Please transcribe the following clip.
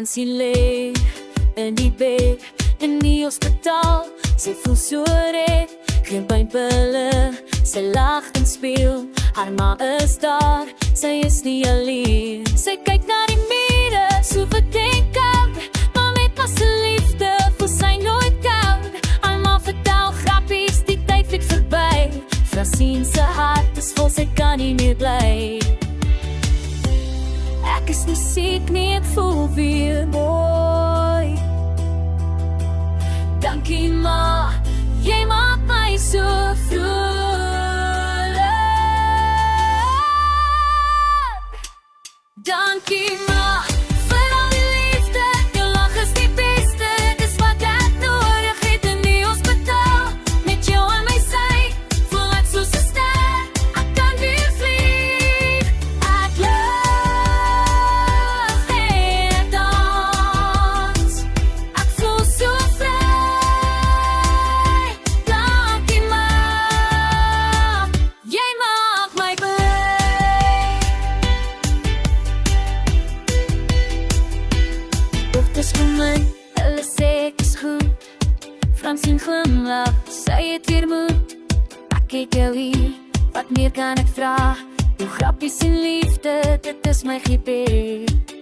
Fransie lê in die bed in die hospitaal. Sy voel so red, geen pynpille. Sy lag en speel, haar ma is daar. Sy is nie alleen. Sy kyk na die mure, so verdenkend, maar met pas se liefde voel sy nooit koud. Haar ma vertel grappies, die tyd vlieg verby. Fransien se hart is vol, sy kan nie meer bly. Ek is nie siek nie, ek voel weer mooi. Dankie ma, jy maak my so vrolijk. Dankie ma, vir al die liefde, jou lach is die beste. Dis wat ek nodig het in die hospitaal. Met jou aan my sy, voel ek soos 'n ster. Ek kan weer vlieg, ek lig en dans. Ek voel so vry. Dankie ma, jy maak my bly. Dokters kom in, hulle sê ek is goed. Fransien glimlach, sy het weer moed. Ek het jou hier, wat meer kan ek vra? Jou grappies en liefde, dit is my gebed.